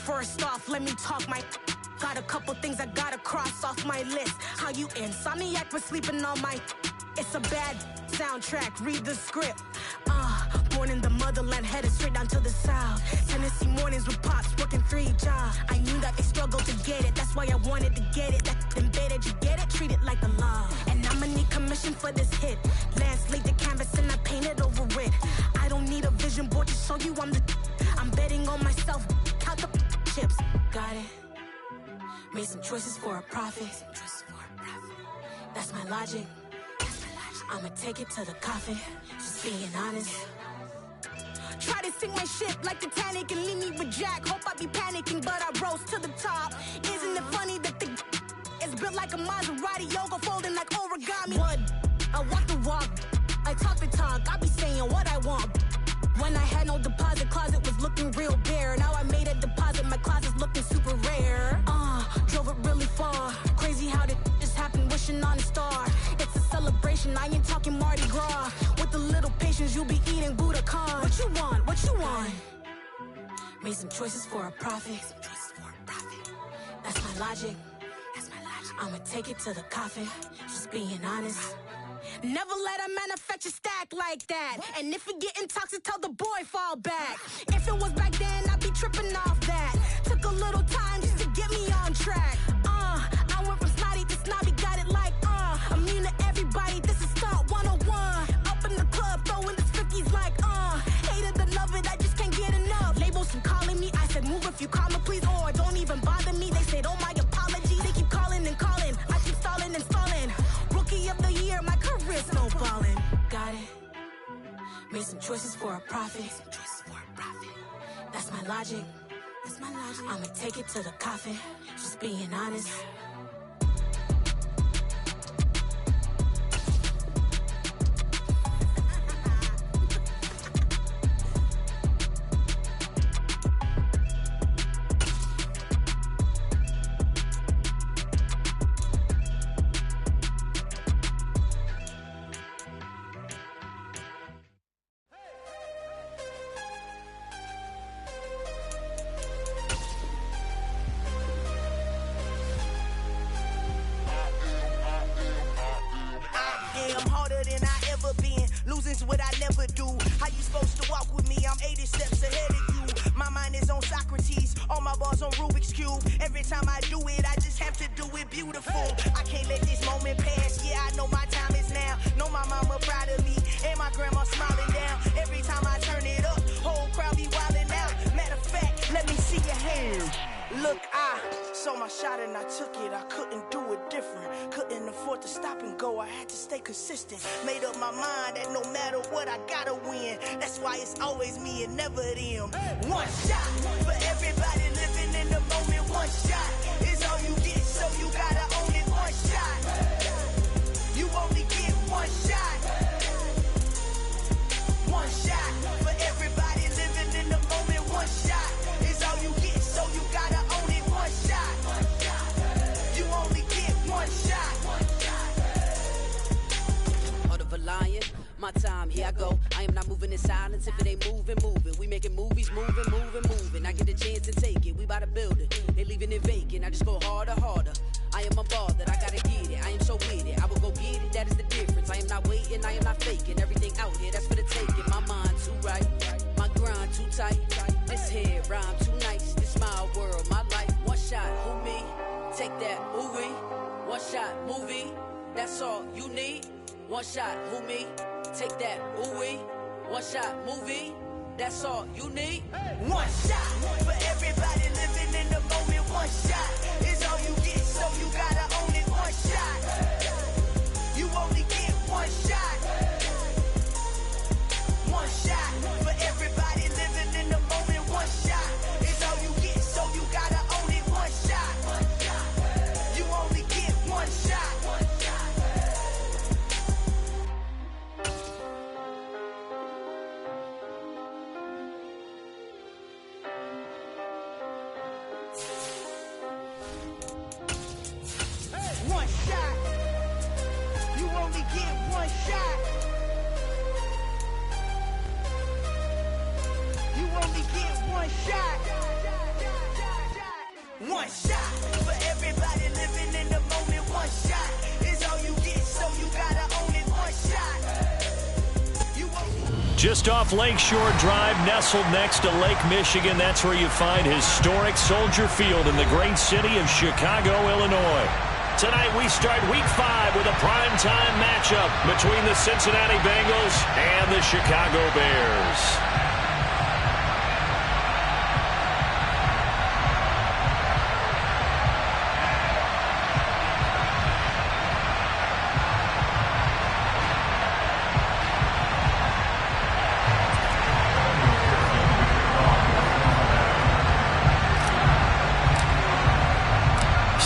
First off, let me talk my. Got a couple things I gotta cross off my list. How you insomniac for sleeping on my. It's a bad soundtrack, read the script. Born in the motherland, headed straight down to the south. Tennessee mornings with pops, working 3 jobs. I knew that they struggled to get it, that's why I wanted to get it. That embedded, you get it, treat it like a law. And I'ma need commission for this hit. Lance laid the canvas and I painted over it. I don't need a vision board to show you I'm betting on myself, count the chips. Got it. Made some choices for a profit. That's my logic. I'ma take it to the coffin, just being honest. Try to sink my ship like Titanic and leave me with Jack. Hope I be panicking, but I rose to the top. Isn't it funny that the is built like a Maserati, yoga folding like origami? What? I walk the walk, I talk the talk, I be saying what I want. When I had no deposit, closet was looking real bare. Now I made a deposit, my closet's looking super rare. Drove it really far. Crazy how did just happen, wishing on a star. It's a celebration, I ain't talking Mardi Gras. With a little patience, you'll be eating Budokan. What you want? What you want? Made some choices for a profit. That's my logic. I'ma take it to the coffin, just being honest. Never let a manufacture stack like that. And if it getting toxic, tell the boy fall back. If it was back then, I'd be tripping off that. Took a little time just to get me on track. I went from snotty to snobby, got it like immune to everybody, this is stunt 101. Up in the club, throwing the cookies like hate it or love it, I just can't get enough. Labels keep calling me, I said move if you call me please, or don't even bother me. They said oh my apologies, they keep calling and calling. I keep stalling and stalling. Rookie of the year, my career snowballing. Got it. Made some choices for a profit. That's my logic. I'ma take it to the coffin, just being honest. What I never do. How you supposed to walk with me? I'm 80 steps ahead of you. My mind is on Socrates, all my bars on Rubik's Cube. Every time I do it, I just have to do it beautiful. I can't let this moment pass. Yeah, I know my time is now. Know my mama proud of me, and my grandma smiling down. Every time I turn it up, whole crowd be wilding out. Matter of fact, let me see your hands. Look, I saw my shot and I took it. I couldn't do it different. Couldn't afford to stop and go. I had to stay consistent. Made up my mind that no matter what, I gotta win. That's why it's always me and never them. One shot for everybody living in the moment. One shot is all you get, so you gotta own it. One shot. You only get one shot. One shot for everybody living in the moment. One shot is all you get, so you gotta own it. One shot. You only get one shot. Heart of a lion, my time, here I go. I am not moving in silence. If it ain't moving, moving. We making movies, moving. I get a chance to take it. We bout to build it. They leaving it vacant. I just go harder. I am a ball that I gotta get it. I am so with it. I will go get it. That is the difference. I am not waiting. I am not faking. Everything out here, that's for the taking. My mind too right. My grind too tight. This here rhyme too nice. This my world, my life. One shot, who me? Take that, ooh-wee. One shot, movie. That's all you need. One shot, who me? Take that, ooh-wee. One shot, movie. That's all you need. One shot for everybody living in the moment. One shot is all you get, so you gotta own it. One shot. You only get one shot. One shot for everybody living in the moment. One shot is all you get, so you gotta own it. One shot. You only get one shot. One shot. You only get one shot. You only get one shot. One shot for everybody living in the moment. One shot is all you get, so you gotta own it. One shot. Just off Lakeshore Drive, nestled next to Lake Michigan. That's where you find historic Soldier Field in the great city of Chicago, Illinois. Tonight we start Week 5 with a primetime matchup between the Cincinnati Bengals and the Chicago Bears.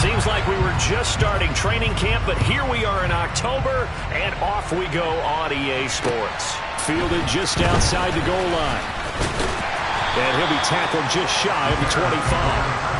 Seems like we were just starting training camp, but here we are in October, and off we go on EA Sports. Fielded just outside the goal line. And he'll be tackled just shy of the 25.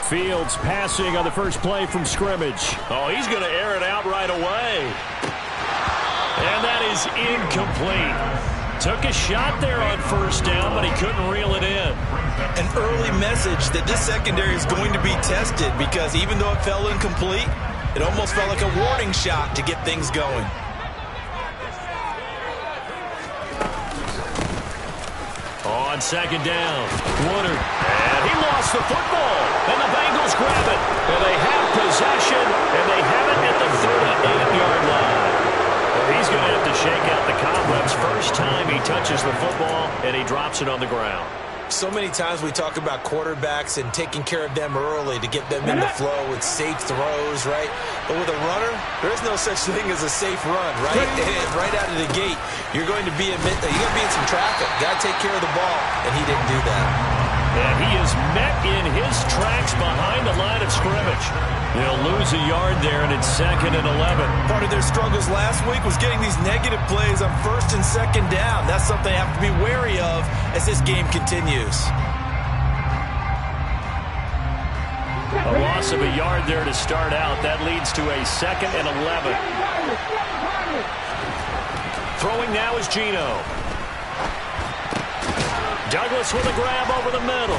Fields passing on the first play from scrimmage. Oh, he's going to air it out right away. And that is incomplete. Took a shot there on first down, but he couldn't reel it in. An early message that this secondary is going to be tested, because even though it fell incomplete, it almost felt like a warning shot to get things going. On second down, Woodard. And he lost the football. And the Bengals grab it. And they have possession. And they have it at the 38-yard line. Well, he's going to have to shake out the cobwebs first time he touches the football. And he drops it on the ground. So many times we talk about quarterbacks and taking care of them early to get them in the flow with safe throws, right? But with a runner, there is no such thing as a safe run, right? And right out of the gate, you're going to be in some traffic. Got to take care of the ball, and he didn't do that. And he is met in his tracks behind the line of scrimmage. They'll lose a yard there, and it's 2nd and 11. Part of their struggles last week was getting these negative plays on 1st and 2nd down. That's something they have to be wary of as this game continues. A loss of a yard there to start out. That leads to a 2nd and 11. Throwing now is Geno. Douglas with a grab over the middle.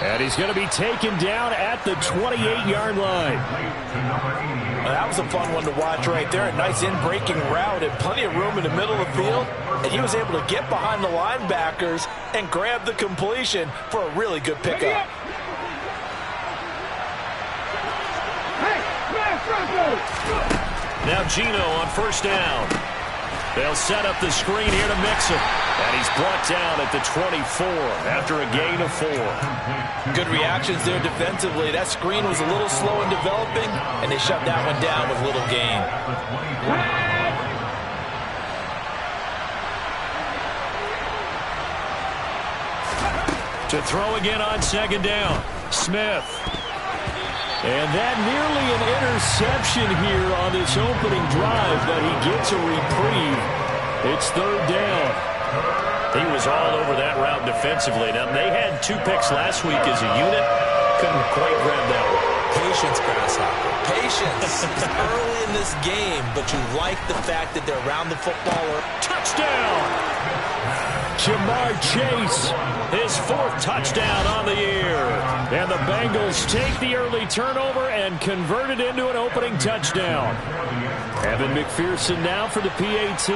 And he's going to be taken down at the 28-yard line. That was a fun one to watch right there. A nice in-breaking route and plenty of room in the middle of the field. And he was able to get behind the linebackers and grab the completion for a really good pickup. Now Geno on first down. They'll set up the screen here to mix him. And he's brought down at the 24 after a gain of 4. Good reactions there defensively. That screen was a little slow in developing, and they shut that one down with little gain. To throw again on second down. Smith. And that nearly an interception here on this opening drive, but he gets a reprieve. It's 3rd down. He was all over that route defensively. Now, they had 2 picks last week as a unit. Couldn't quite grab that one. Patience, Grasshopper. Patience. It's early in this game, but you like the fact that they're around the football. Touchdown! Jamar Chase, his 4th touchdown on the year. And the Bengals take the early turnover and convert it into an opening touchdown. Evan McPherson now for the PAT.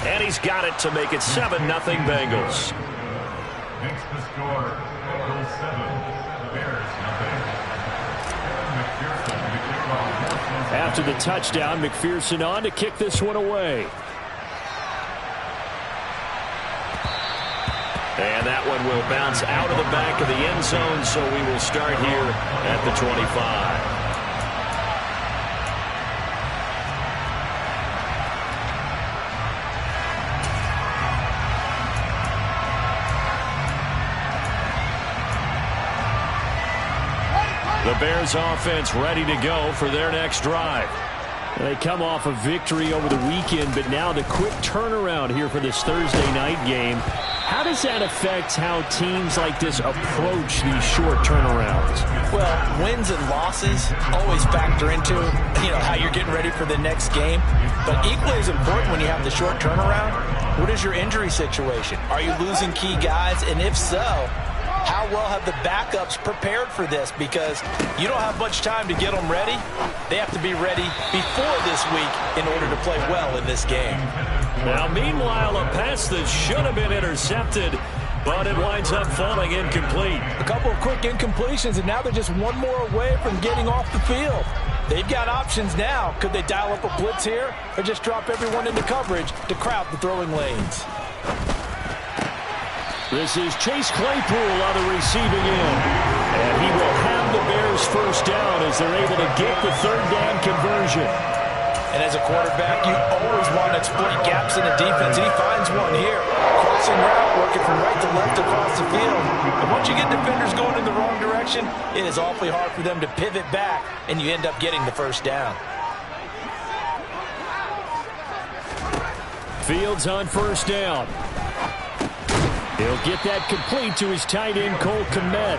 And he's got it to make it 7-0 Bengals. Makes the score Bengals 7, Bears nothing. After the touchdown, McPherson on to kick this one away. And that one will bounce out of the back of the end zone, so we will start here at the 25. Bears offense ready to go for their next drive. They come off a victory over the weekend, but now the quick turnaround here for this Thursday night game. How does that affect how teams like this approach these short turnarounds? Well, wins and losses always factor into, how you're getting ready for the next game. But equally as important when you have the short turnaround, what is your injury situation? Are you losing key guys? And if so, how well have the backups prepared for this? Because you don't have much time to get them ready. They have to be ready before this week in order to play well in this game. Now, meanwhile, a pass that should have been intercepted, but it winds up falling incomplete. A couple of quick incompletions, and now they're just one more away from getting off the field. They've got options now. Could they dial up a blitz here or just drop everyone into coverage to crowd the throwing lanes? This is Chase Claypool on the receiving end. And he will have the Bears first down as they're able to get the third down conversion. And as a quarterback, you always want to exploit gaps in the defense, and he finds one here. Crossing route, working from right to left across the field. And once you get defenders going in the wrong direction, it is awfully hard for them to pivot back, and you end up getting the first down. Fields on first down. He'll get that complete to his tight end, Cole Kmet.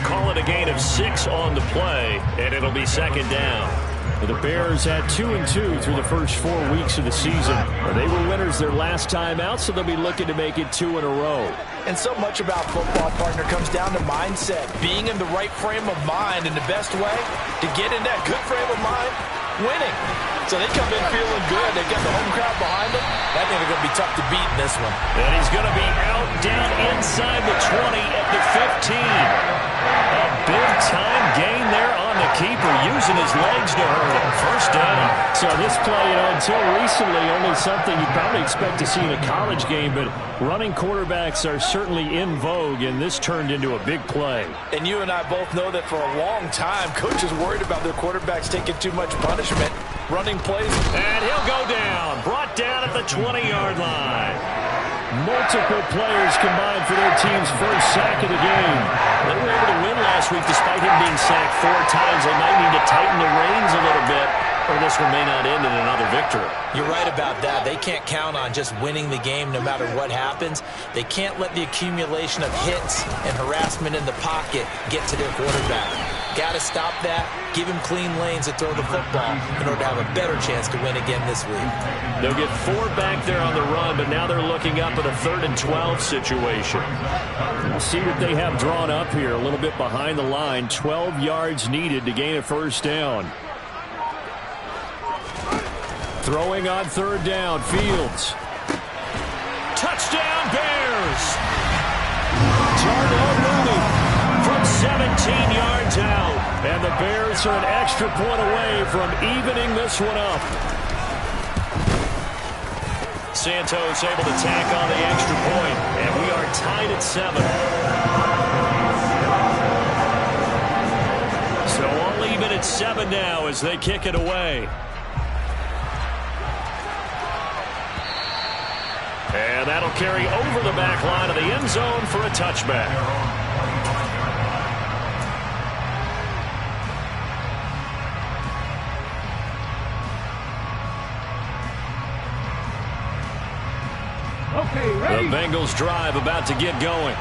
Call it a gain of 6 on the play, and it'll be second down. The Bears had 2-2 through the first 4 weeks of the season. They were winners their last time out, so they'll be looking to make it 2 in a row. And so much about football, partner, comes down to mindset. Being in the right frame of mind, and the best way to get in that good frame of mind, winning. So they come in feeling good. They've got the home crowd behind them. I think they're going to be tough to beat in this one. And he's going to be out, down inside the 20 at the 15. A big-time gain there on the keeper, using his legs to hurt him. First down. So this play, until recently, only something you'd probably expect to see in a college game, but running quarterbacks are certainly in vogue, and this turned into a big play. And you and I both know that for a long time, coaches worried about their quarterbacks taking too much punishment, running plays. And he'll go down, brought down at the 20-yard line. Multiple players combined for their team's first sack of the game. They were able to win last week despite him being sacked 4 times. They might need to tighten the reins a little bit, or this one may not end in another victory. You're right about that. They can't count on just winning the game no matter what happens. They can't let the accumulation of hits and harassment in the pocket get to their quarterback. Got to stop that, give him clean lanes to throw the football in order to have a better chance to win again this week. They'll get 4 back there on the run, but now they're looking up at a 3rd and 12 situation. We'll see what they have drawn up here, a little bit behind the line. 12 yards needed to gain a first down. Throwing on 3rd down, Fields. Touchdown, Bears! Darnell Mooney from 17 yards out. And the Bears are an extra point away from evening this one up. Santos able to tack on the extra point, and we are tied at 7. So all even at 7 now as they kick it away. And that'll carry over the back line of the end zone for a touchback. The Bengals drive about to get going.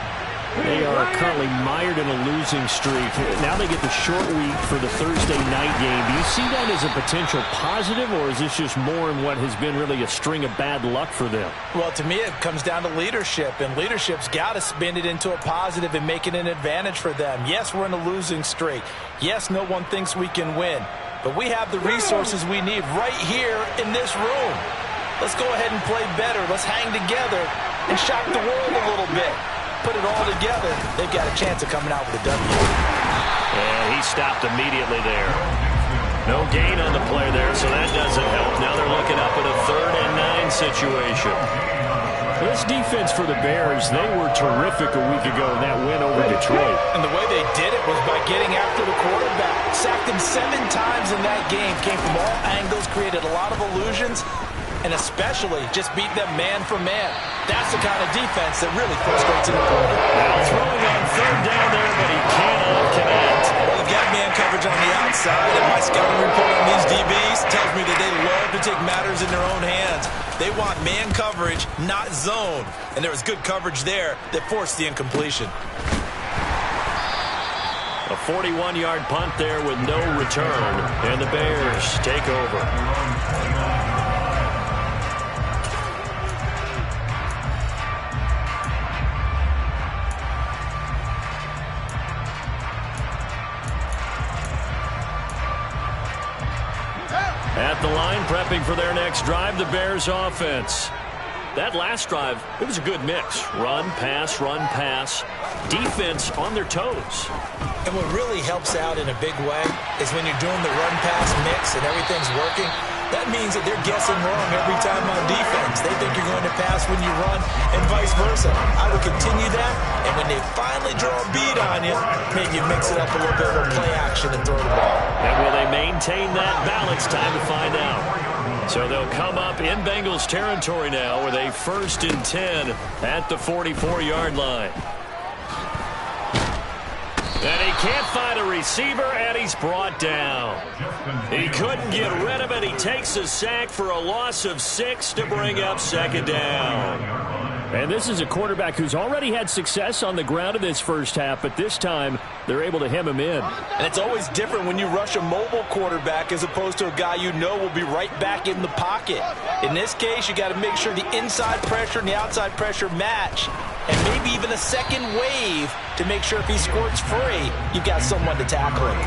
They are currently mired in a losing streak. Now they get the short week for the Thursday night game. Do you see that as a potential positive, or is this just more in what has been really a string of bad luck for them? Well, to me, it comes down to leadership, and leadership's got to spin it into a positive and make it an advantage for them. Yes, we're in a losing streak. Yes, no one thinks we can win, but we have the resources we need right here in this room. Let's go ahead and play better. Let's hang together and shock the world a little bit. Put it all together, they've got a chance of coming out with a W. And he stopped immediately there. No gain on the play there, so that doesn't help. Now they're looking up at a 3rd and 9 situation. This defense for the Bears, they were terrific a week ago in that win over Detroit. And the way they did it was by getting after the quarterback. Sacked him 7 times in that game. Came from all angles, created a lot of illusions, and especially just beat them man for man. That's the kind of defense that really frustrates an opponent. Now throwing on 3rd down there, but he cannot connect. Well, you got coverage on the outside, and my scouting report on these DBs tells me that they love to take matters in their own hands. They want man coverage, not zone. And there was good coverage there that forced the incompletion. A 41-yard punt there with no return, and the Bears take over. At the line, prepping for their next drive, the Bears offense. That last drive, it was a good mix. Run, pass, defense on their toes. And what really helps out in a big way is when you're doing the run-pass mix and everything's working, that means that they're guessing wrong every time on defense. They think you're going to pass when you run and vice versa. I would continue that, and when they finally draw a bead on you, maybe you mix it up a little bit with play action and throw the ball. And will they maintain that balance? Time to find out. So they'll come up in Bengals territory now with a 1st and 10 at the 44-yard line. And he can't find a receiver, and he's brought down. He couldn't get rid of it. He takes a sack for a loss of 6 to bring up 2nd down. And this is a quarterback who's already had success on the ground in this first half, but this time they're able to hem him in. And it's always different when you rush a mobile quarterback as opposed to a guy you know will be right back in the pocket. In this case, you got to make sure the inside pressure and the outside pressure match. And maybe even a second wave to make sure if he squirts free, you've got someone to tackle him.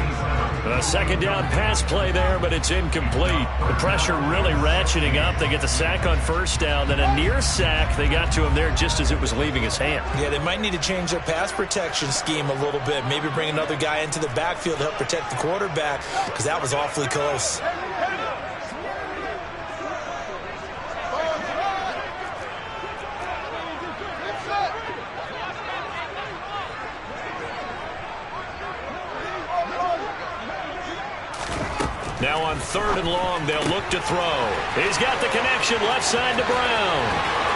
A 2nd down pass play there, but it's incomplete. The pressure really ratcheting up. They get the sack on 1st down, then a near sack. They got to him there just as it was leaving his hand. Yeah, they might need to change their pass protection scheme a little bit. Maybe bring another guy into the backfield to help protect the quarterback, because that was awfully close. Now on 3rd and long, they'll look to throw. He's got the connection left side to Brown.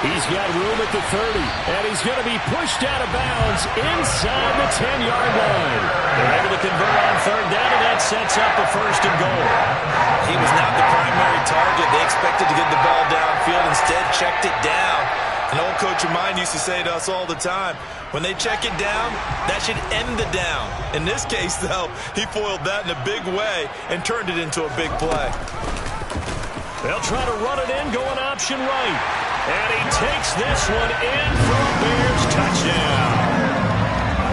He's got room at the 30, and he's going to be pushed out of bounds inside the 10-yard line. They're able to convert on 3rd down, and that sets up a 1st and goal. He was not the primary target. They expected to get the ball downfield. Instead, checked it down. An old coach of mine used to say to us all the time, when they check it down, that should end the down. In this case, though, he foiled that in a big way and turned it into a big play. They'll try to run it in, going option right. And he takes this one in for a Bears touchdown.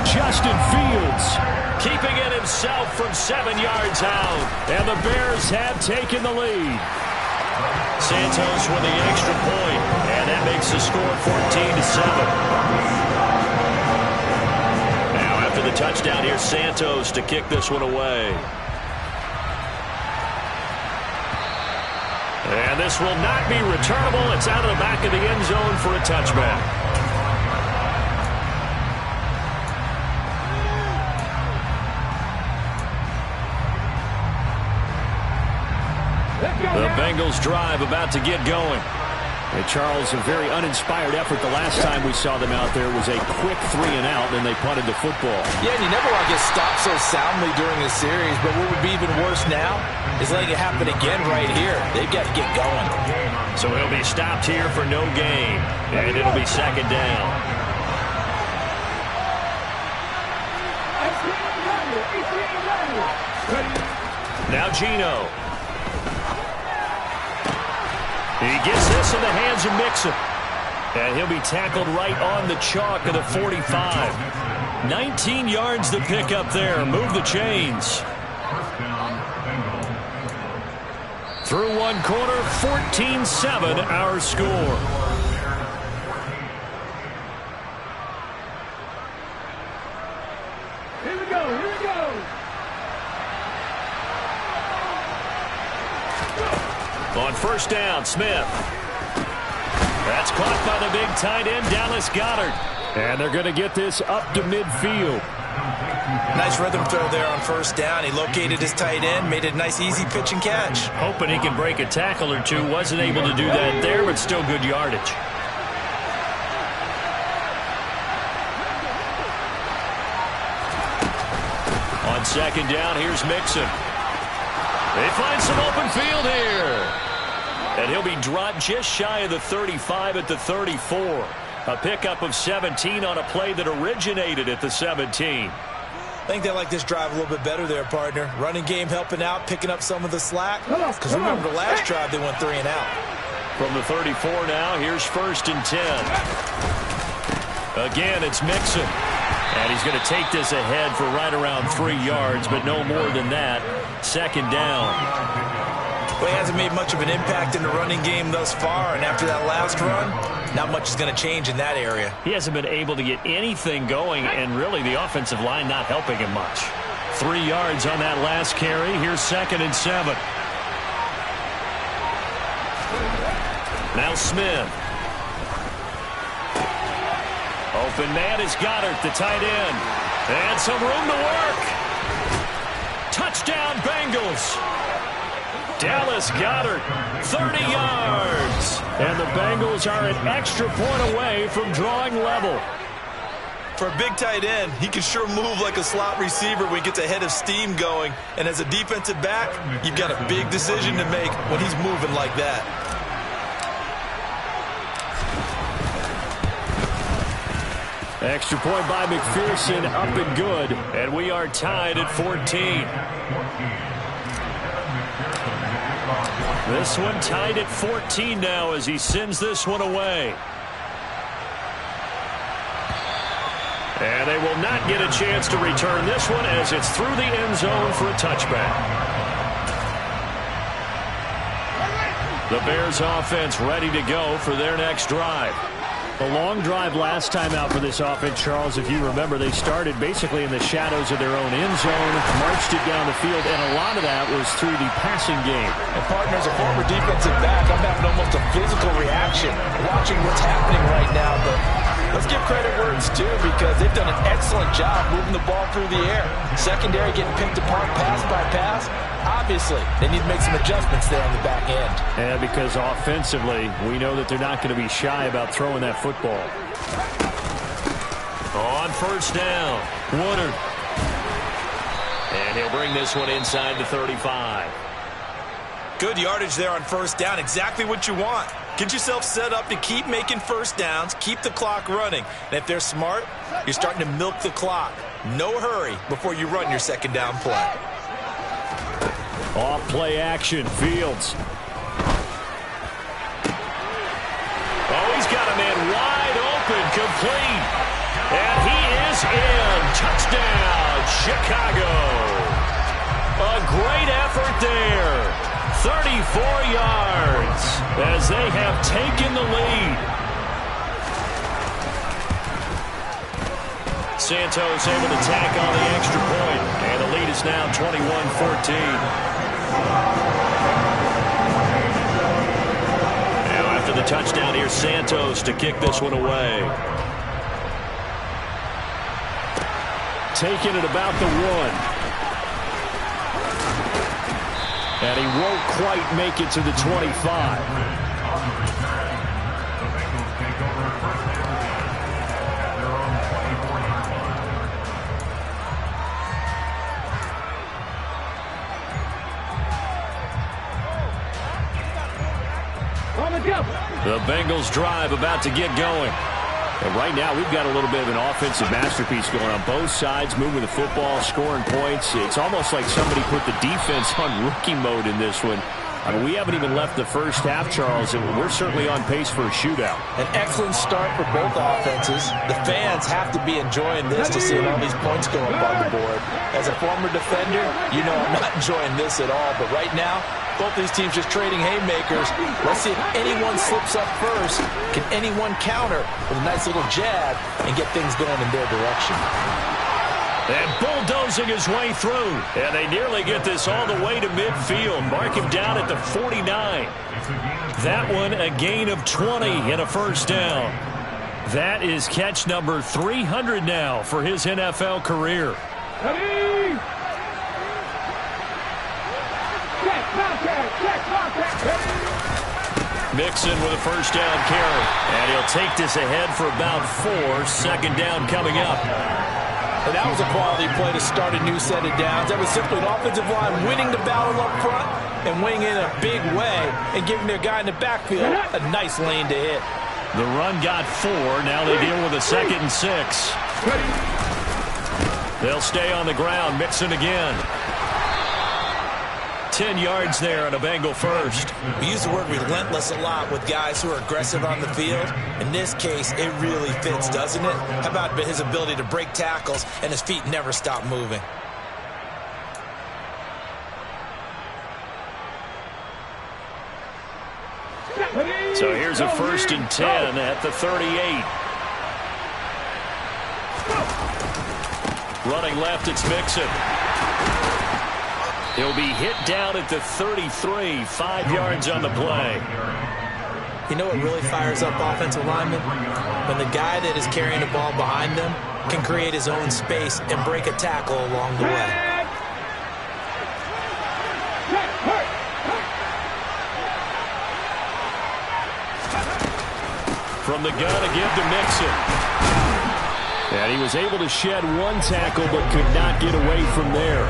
Justin Fields keeping it himself from 7 yards out. And the Bears have taken the lead. Santos with the extra point, and that makes the score 14-7. Now after the touchdown, here's Santos to kick this one away. And this will not be returnable. It's out of the back of the end zone for a touchback. The Bengals drive about to get going. Hey, Charles, a very uninspired effort the last time we saw them out there was a quick 3-and-out, then they punted the football. Yeah, and you never want to get stopped so soundly during a series, but what would be even worse now is letting it happen again right here. They've got to get going. So he'll be stopped here for no gain, and it'll be 2nd down. Now Geno. He gets this in the hands of Mixon. And he'll be tackled right on the chalk of the 45. 19 yards to pick up there. Move the chains. Through one quarter, 14-7 our score. Here we go. On 1st down, Smith. That's caught by the big tight end, Dallas Goedert. And they're going to get this up to midfield. Nice rhythm throw there on 1st down. He located his tight end, made it a nice, easy pitch and catch. Hoping he can break a tackle or two. Wasn't able to do that there, but still good yardage. On second down. Here's Mixon. They find some open field here. And he'll be dropped just shy of the 35 at the 34. A pickup of 17 on a play that originated at the 17. I think they like this drive a little bit better there, partner. Running game helping out, picking up some of the slack. Because remember, the last drive they went 3 and out. From the 34 now, here's 1st and 10. Again, it's Mixon. And he's going to take this ahead for right around 3 yards, but no more than that. Second down. Well, he hasn't made much of an impact in the running game thus far, and after that last run, not much is going to change in that area. He hasn't been able to get anything going, and really the offensive line not helping him much. 3 yards on that last carry. Here's 2nd and 7. Now Smith. Open man is Goddard, the tight end. And some room to work. Touchdown Bengals. Dallas Goddard, 30 yards. And the Bengals are an extra point away from drawing level. For a big tight end, he can sure move like a slot receiver when he gets a head of steam going. And as a defensive back, you've got a big decision to make when he's moving like that. Extra point by McPherson, up and good. And we are tied at 14. This one tied at 14 now as he sends this one away. And they will not get a chance to return this one as it's through the end zone for a touchback. The Bears offense ready to go for their next drive. A long drive last time out for this offense, Charles. If you remember, they started basically in the shadows of their own end zone, marched it down the field, and a lot of that was through the passing game. And partner, as a former defensive back, I'm having almost a physical reaction watching what's happening right now. But let's give credit where it's due because they've done an excellent job moving the ball through the air. Secondary getting picked apart pass by pass. Obviously, they need to make some adjustments there on the back end. Yeah, because offensively, we know that they're not going to be shy about throwing that football. On 1st down, Woodard. And he'll bring this one inside the 35. Good yardage there on 1st down. Exactly what you want. Get yourself set up to keep making 1st downs, keep the clock running. And if they're smart, you're starting to milk the clock. No hurry before you run your 2nd down play. Off play action, Fields. Oh, he's got a man wide open, complete. And he is in. Touchdown, Chicago. A great effort there. 34 yards as they have taken the lead. Santos able to tack on the extra point. And the lead is now 21-14. Now after the touchdown, here's Santos to kick this one away. Taking it about the 1. And he won't quite make it to the 25. The Bengals drive about to get going. And right now we've got a little bit of an offensive masterpiece going on both sides, moving the football, scoring points. It's almost like somebody put the defense on rookie mode in this one. I mean, we haven't even left the first half, Charles, and we're certainly on pace for a shootout. An excellent start for both offenses. The fans have to be enjoying this to see all these points go up on the board. As a former defender, you know I'm not enjoying this at all. But right now, both these teams just trading haymakers. Let's see if anyone slips up first. Can anyone counter with a nice little jab and get things going in their direction? And bulldozing his way through. And they nearly get this all the way to midfield. Mark him down at the 49. That one a gain of 20 and a 1st down. That is catch number 300 now for his NFL career. Mixon with a 1st down carry. And he'll take this ahead for about 4. 2nd down coming up. And that was a quality play to start a new set of downs. That was simply an offensive line winning the battle up front and winning in a big way and giving their guy in the backfield a nice lane to hit. The run got 4. Now they deal with a 2nd and 6. They'll stay on the ground. Mixon again. 10 yards there on a Bengal first. We use the word relentless a lot with guys who are aggressive on the field. In this case, it really fits, doesn't it? How about his ability to break tackles and his feet never stop moving? So here's a 1st and 10 at the 38. Running left, it's Mixon. He'll be hit down at the 33, 5 yards on the play. You know what really fires up offensive linemen? When the guy that is carrying the ball behind them can create his own space and break a tackle along the way. From the gun again to Mixon. And he was able to shed 1 tackle but could not get away from there.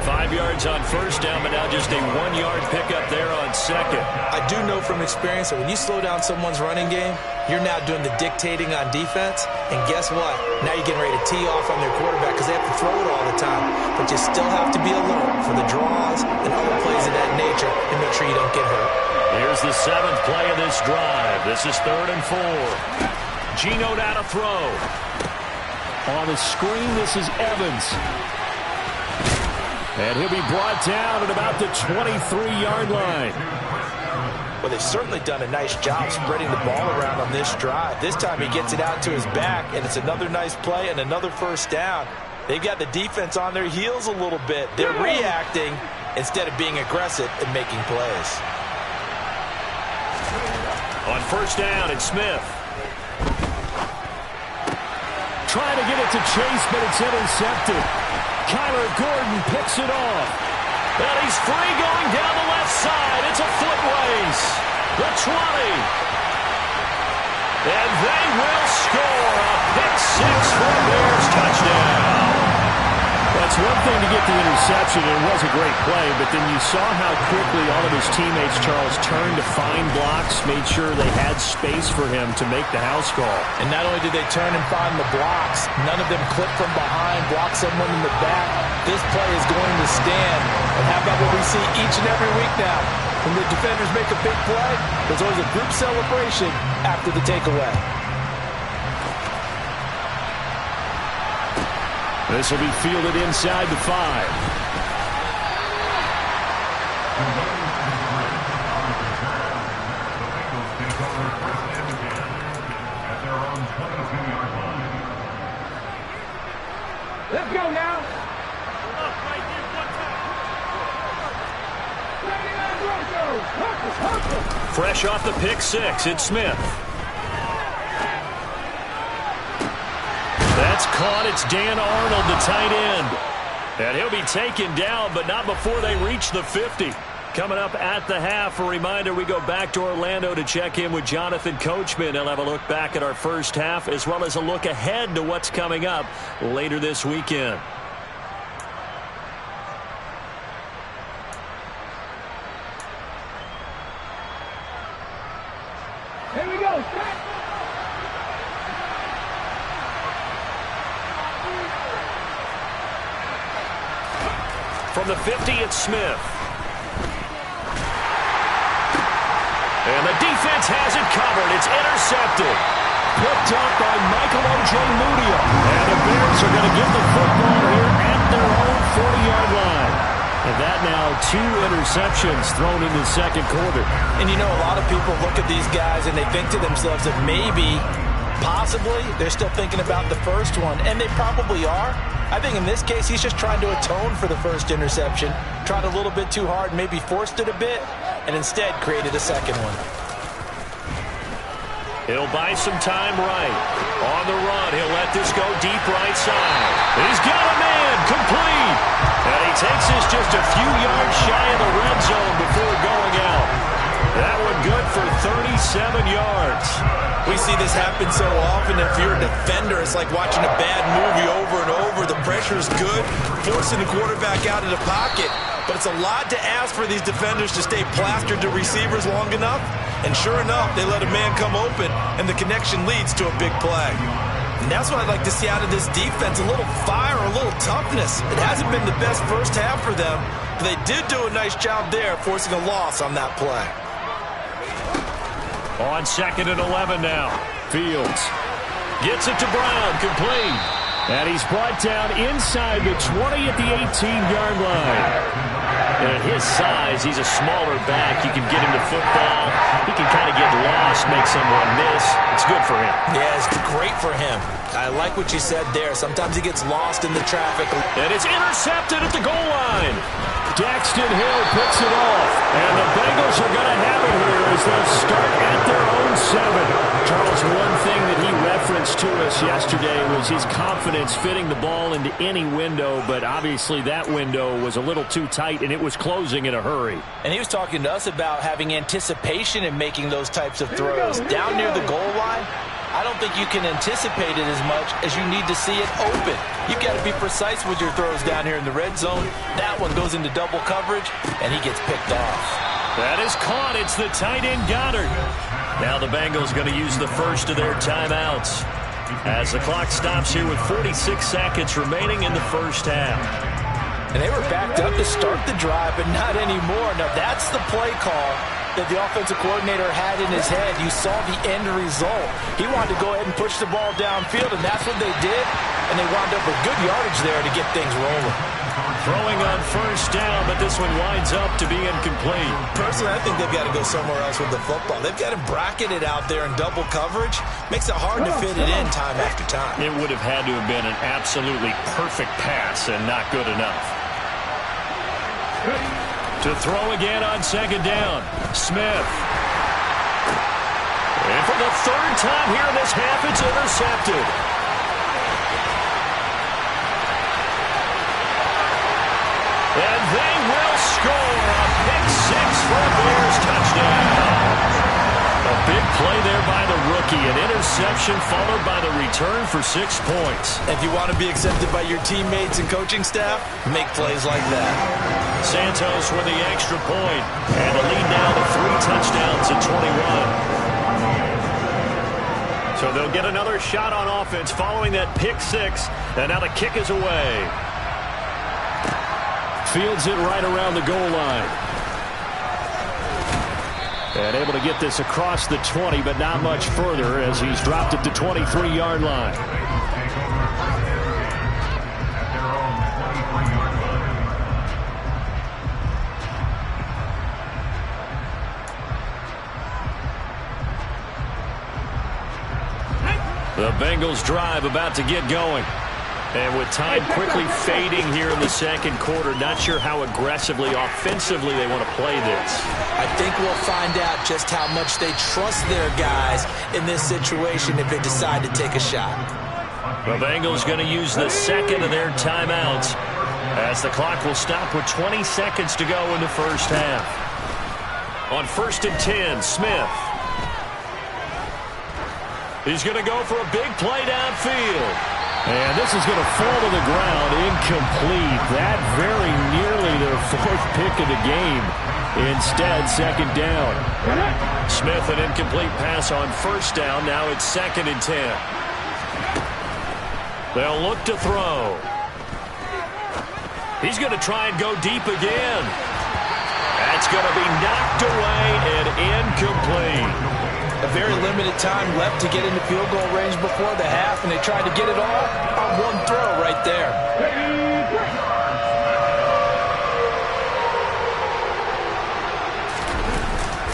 5 yards on 1st down, but now just a 1-yard pickup there on 2nd. I do know from experience that when you slow down someone's running game, you're now doing the dictating on defense. And guess what? Now you're getting ready to tee off on their quarterback because they have to throw it all the time. But you still have to be alert for the draws and other plays of that nature and make sure you don't get hurt. Here's the 7th play of this drive. This is 3rd and 4. Geno down to throw. On the screen, this is Evans. And he'll be brought down at about the 23-yard line. Well, they've certainly done a nice job spreading the ball around on this drive. This time he gets it out to his back, and it's another nice play and another 1st down. They've got the defense on their heels a little bit. They're reacting instead of being aggressive and making plays. On 1st down, it's Smith. Trying to get it to Chase, but it's intercepted. Kyler Gordon picks it off. And he's free going down the left side. It's a foot race. The 20. And they will score a pick-6 for a Bears touchdown. That's one thing to get the interception. It was a great play, but then you saw how quickly all of his teammates, Charles, turned to find blocks, made sure they had space for him to make the house call. And not only did they turn and find the blocks, none of them clip from behind, block someone in the back. This play is going to stand. And how about what we see each and every week now? When the defenders make a big play, there's always a group celebration after the takeaway. This will be fielded inside the 5. Let's go now. Fresh off the pick-6, it's Smith. That's caught. It's Dan Arnold, the tight end. And he'll be taken down, but not before they reach the 50. Coming up at the half, a reminder, we go back to Orlando to check in with Jonathan Coachman. He'll have a look back at our first half, as well as a look ahead to what's coming up later this weekend. Here we go. From the 50, it's Smith. And the defense has it covered. It's intercepted. Picked up by Michael Ojemudia. And the Bears are going to get the football here at their own 40-yard line. And that now 2 interceptions thrown in the second quarter. And you know, a lot of people look at these guys and they think to themselves that maybe, possibly, they're still thinking about the first one. And they probably are. I think in this case, he's just trying to atone for the first interception. Tried a little bit too hard, maybe forced it a bit, and instead created a second one. He'll buy some time right. On the run, he'll let this go deep right side. He's got a man, complete. And he takes this just a few yards shy of the red zone before going out. That one good for 37 yards. We see this happen so often. If you're a defender, it's like watching a bad movie over and over. The pressure's good, forcing the quarterback out of the pocket. But it's a lot to ask for these defenders to stay plastered to receivers long enough. And sure enough, they let a man come open, and the connection leads to a big play. And that's what I'd like to see out of this defense, a little fire, a little toughness. It hasn't been the best first half for them, but they did do a nice job there, forcing a loss on that play. On 2nd and 11 now. Fields gets it to Brown, complete. And he's brought down inside the 20 at the 18-yard line. And at his size, he's a smaller back. You can get him to football. He can kind of get lost, make someone miss. It's good for him. Yeah, it's great for him. I like what you said there. Sometimes he gets lost in the traffic. And it's intercepted at the goal line. Daxton Hill picks it off. And the Bengals are going to have it here as they'll start at their own 7. Charles, one thing that he referenced to us yesterday was his confidence fitting the ball into any window, but obviously that window was a little too tight, and it was closing in a hurry. And he was talking to us about having anticipation in making those types of throws. Down near the goal line, I don't think you can anticipate it as much as you need to see it open. You've got to be precise with your throws down here in the red zone. That one goes into double coverage, and he gets picked off. That is caught. It's the tight end Goddard. Now the Bengals going to use the first of their timeouts as the clock stops here with 46 seconds remaining in the first half. And they were backed up to start the drive, but not anymore. Now that's the play call that the offensive coordinator had in his head. You saw the end result. He wanted to go ahead and push the ball downfield, and that's what they did. And they wound up with good yardage there to get things rolling. Throwing on first down, but this one winds up to be incomplete. Personally, I think they've got to go somewhere else with the football. They've got to bracket it out there in double coverage. Makes it hard to fit it in time after time. It would have had to have been an absolutely perfect pass and not good enough. To throw again on 2nd down. Smith. And for the 3rd time here in this half, it's intercepted. And they will score a pick 6 for a Bears touchdown. A big play there by the rookie. An interception followed by the return for 6 points. If you want to be accepted by your teammates and coaching staff, make plays like that. Santos with the extra point. And the lead now to 3 touchdowns at 21. So they'll get another shot on offense following that pick 6. And now the kick is away. Fields it right around the goal line. And able to get this across the 20, but not much further as he's dropped it to 23-yard line. The Bengals drive about to get going. And with time quickly fading here in the 2nd quarter, not sure how aggressively, offensively they want to play this. I think we'll find out just how much they trust their guys in this situation if they decide to take a shot. The Bengals going to use the 2nd of their timeouts as the clock will stop with 20 seconds to go in the first half. On 1st and 10, Smith. He's going to go for a big play downfield. And this is going to fall to the ground, incomplete. That very nearly their 4th pick of the game. Instead, 2nd down. Smith, an incomplete pass on 1st down. Now it's 2nd and 10. They'll look to throw. He's going to try and go deep again. That's going to be knocked away and incomplete. A very limited time left to get into field goal range before the half, and they tried to get it all on one throw right there.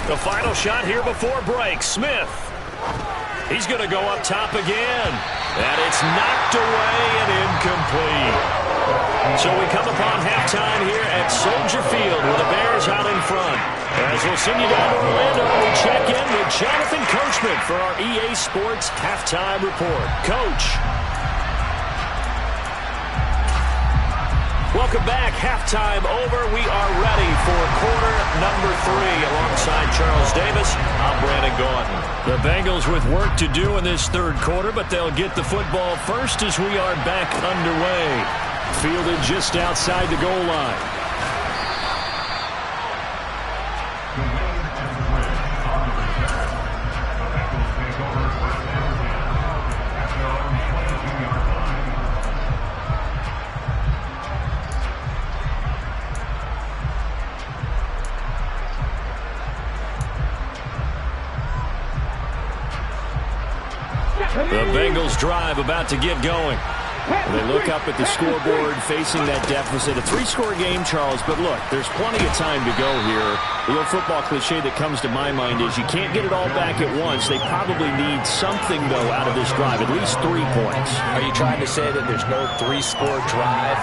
The final shot here before break. Smith. He's going to go up top again. And it's knocked away and incomplete. So we come upon halftime here at Soldier Field with the Bears out in front. As we'll send you down to Orlando, we check in with Jonathan Coachman for our EA Sports Halftime Report. Coach. Welcome back. Halftime over. We are ready for quarter number 3 alongside Charles Charles Davis, I'm Brandon Gaudin. The Bengals with work to do in this third quarter, but they'll get the football first as we are back underway. Fielded just outside the goal line. The Bengals drive about to get going. They look up at the scoreboard facing that deficit. A three-score game, Charles, but look, there's plenty of time to go here. The old football cliche that comes to my mind is you can't get it all back at once. They probably need something, though, out of this drive, at least 3 points. Are you trying to say that there's no three-score drive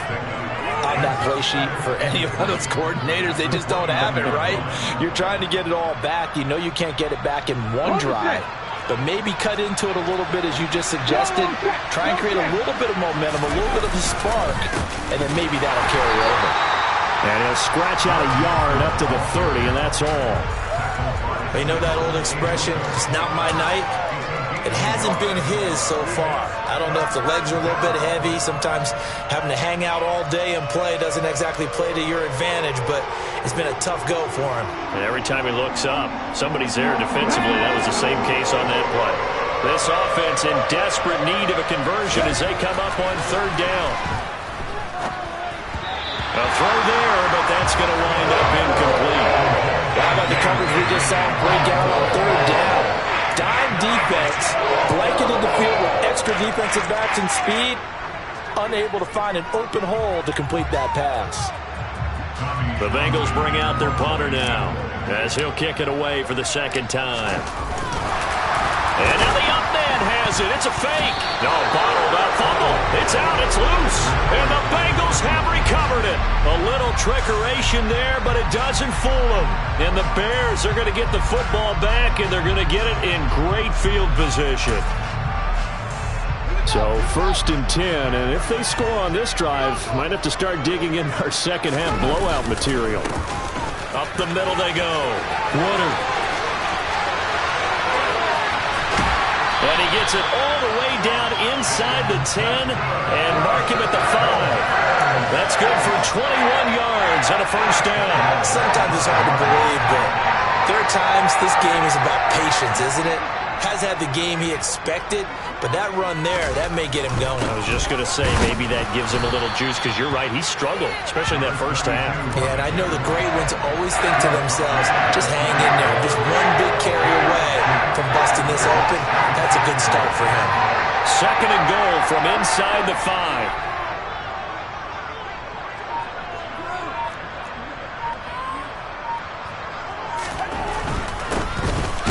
on that play sheet for any of those coordinators? They just don't have it, right? You're trying to get it all back. You know you can't get it back in one drive. But maybe cut into it a little bit, as you just suggested. Try and create a little bit of momentum, a little bit of a spark, and then maybe that'll carry over. And he'll scratch out a yard up to the 30, and that's all. You know that old expression, it's not my night? It hasn't been his so far. I don't know if the legs are a little bit heavy. Sometimes having to hang out all day and play doesn't exactly play to your advantage, but it's been a tough go for him. And every time he looks up, somebody's there defensively. That was the same case on that play. This offense in desperate need of a conversion as they come up on third down. A throw there, but that's going to wind up incomplete. How about the coverage we just saw break out on third down? Dime defense, blanketed the field with extra defensive backs and speed, unable to find an open hole to complete that pass. The Bengals bring out their punter now as he'll kick it away for the second time. And now the up man has it. It's a fake. No, bottled up fumble. It's out. It's loose. And the Bengals have recovered it. A little trickeration there, but it doesn't fool them. And the Bears are going to get the football back, and they're going to get it in great field position. So 1st and 10, and if they score on this drive, might have to start digging in our second half blowout material. Up the middle they go. Woodard. And he gets it all the way down inside the 10 and mark him at the 5. That's good for 21 yards and a first down. Sometimes it's hard to believe, but there are times this game is about patience, isn't it? Has had the game he expected, but that run there, that may get him going. I was just going to say, maybe that gives him a little juice, because you're right, he struggled, especially in that first half. Yeah, and I know the great ones always think to themselves, just hang in there, just one big carry away from busting this open. That's a good start for him. Second and goal from inside the 5.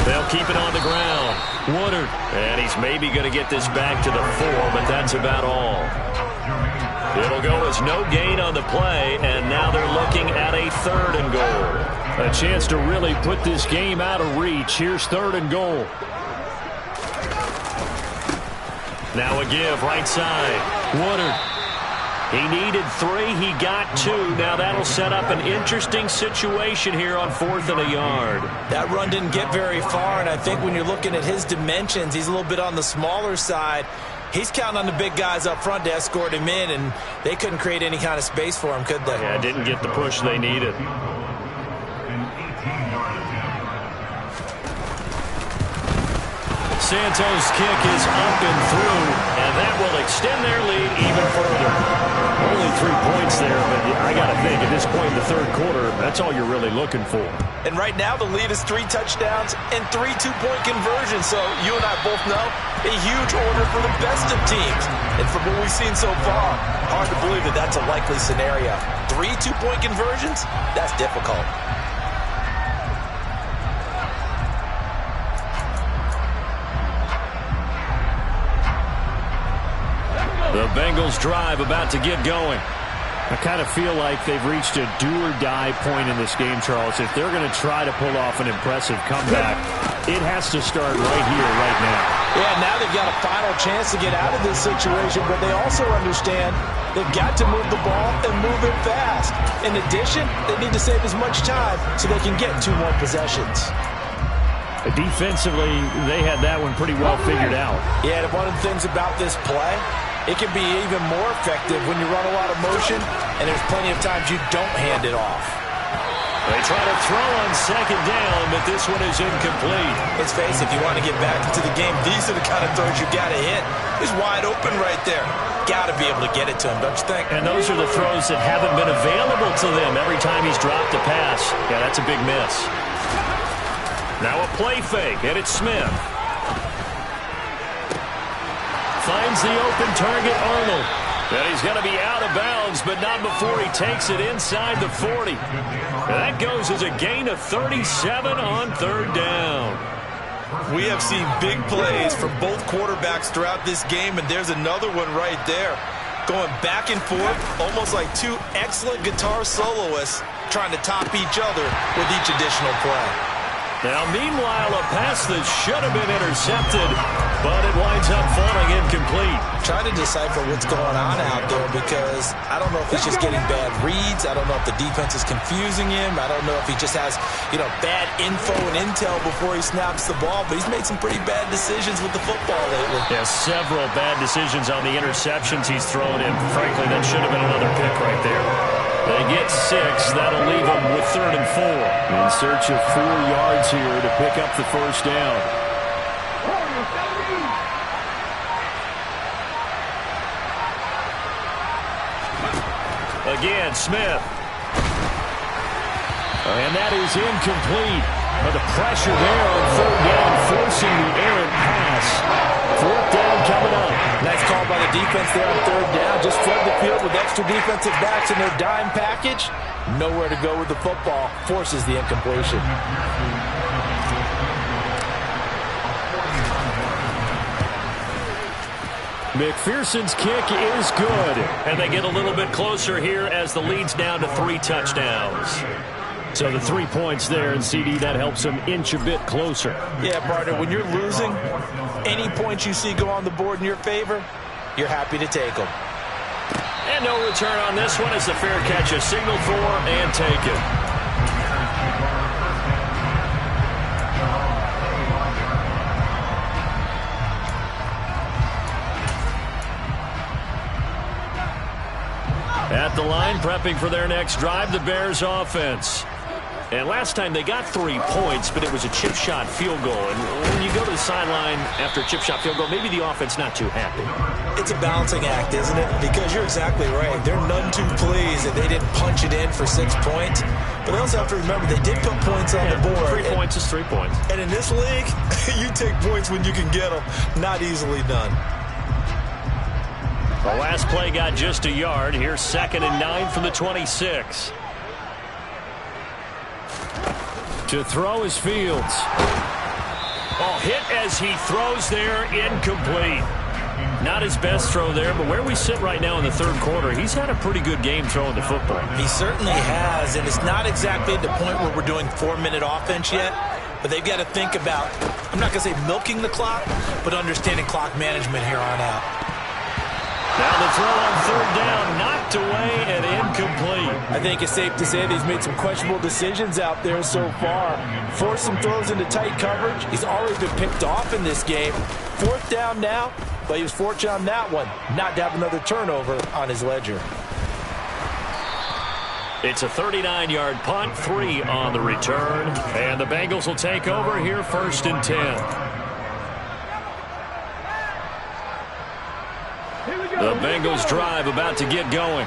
They'll keep it on the ground. Woodard. And he's maybe going to get this back to the 4, but that's about all. It'll go as no gain on the play, and now they're looking at a 3rd and goal. A chance to really put this game out of reach. Here's 3rd and goal. Now a give right side. Woodard. He needed 3. He got 2. Now that'll set up an interesting situation here on 4th and a yard. That run didn't get very far, and I think when you're looking at his dimensions, he's a little bit on the smaller side. He's counting on the big guys up front to escort him in, and they couldn't create any kind of space for him, could they? Yeah, didn't get the push they needed. Santos' kick is up and through, and that will extend their lead even further. Only 3 points there, but I got to think at this point in the third quarter, that's all you're really looking for. And right now the lead is 3 touchdowns and 3 two-point conversions. So you and I both know a huge order for the best of teams. And from what we've seen so far, hard to believe that that's a likely scenario. 3 two-point conversions? That's difficult. The Bengals drive about to get going. I kind of feel like they've reached a do-or-die point in this game, Charles. If they're going to try to pull off an impressive comeback, it has to start right here, right now. Yeah, now they've got a final chance to get out of this situation, but they also understand they've got to move the ball and move it fast. In addition, they need to save as much time so they can get 2 more possessions. Defensively, they had that one pretty well figured out. Yeah, and one of the things about this play, it can be even more effective when you run a lot of motion, and there's plenty of times you don't hand it off. They try to throw on second down, but this one is incomplete. Let's face it, if you want to get back into the game, these are the kind of throws you got to hit. He's wide open right there. Got to be able to get it to him, don't you think? And those are the throws that haven't been available to them every time he's dropped a pass. Yeah, that's a big miss. Now a play fake, and it's Smith. Finds the open target, Arnold. And he's going to be out of bounds, but not before he takes it inside the 40. And that goes as a gain of 37 on third down. We have seen big plays from both quarterbacks throughout this game, and there's another one right there. Going back and forth, almost like two excellent guitar soloists trying to top each other with each additional play. Now, meanwhile, a pass that should have been intercepted, but it winds up falling incomplete. Trying to decipher what's going on out there because I don't know if he's just getting bad reads. I don't know if the defense is confusing him. I don't know if he just has, bad info and intel before he snaps the ball, but he's made some pretty bad decisions with the football lately. Yeah, several bad decisions on the interceptions he's thrown in. Frankly, that should have been another pick right there. They get 6. That'll leave them with 3rd and 4. In search of 4 yards here to pick up the first down. Again, Smith. And that is incomplete. But the pressure there on 3rd down, forcing the errant pass. 4th down coming up. Nice call by the defense there on 3rd down. Just flood the field with extra defensive backs in their dime package. Nowhere to go with the football. Forces the incompletion. McPherson's kick is good. And they get a little bit closer here as the lead's down to 3 touchdowns. So the 3 points there, and CD, that helps them inch a bit closer. Yeah, partner, when you're losing, any points you see go on the board in your favor, you're happy to take them. And no return on this one as the fair catch is signaled for and taken. At the line, prepping for their next drive, the Bears offense. And last time they got 3 points, but it was a chip shot field goal. And when you go to the sideline after a chip shot field goal, maybe the offense not too happy. It's a balancing act, isn't it? Because you're exactly right. They're none too pleased that they didn't punch it in for 6 points. But they also have to remember they did put points on the board. 3 points is 3 points. And in this league, you take points when you can get them. Not easily done. The last play got just a yard. Here's 2nd and 9 from the 26. To throw is Fields. Oh, hit as he throws there, incomplete. Not his best throw there, but where we sit right now in the 3rd quarter, he's had a pretty good game throwing the football. He certainly has, and it's not exactly at the point where we're doing 4-minute offense yet, but they've got to think about, I'm not going to say milking the clock, but understanding clock management here on out. Now the throw on 3rd down, knocked away and incomplete. I think it's safe to say that he's made some questionable decisions out there so far. Forced some throws into tight coverage. He's already been picked off in this game. 4th down now, but he was fortunate on that one, not to have another turnover on his ledger. It's a 39-yard punt, 3 on the return. And the Bengals will take over here 1st and 10. The Bengals drive about to get going.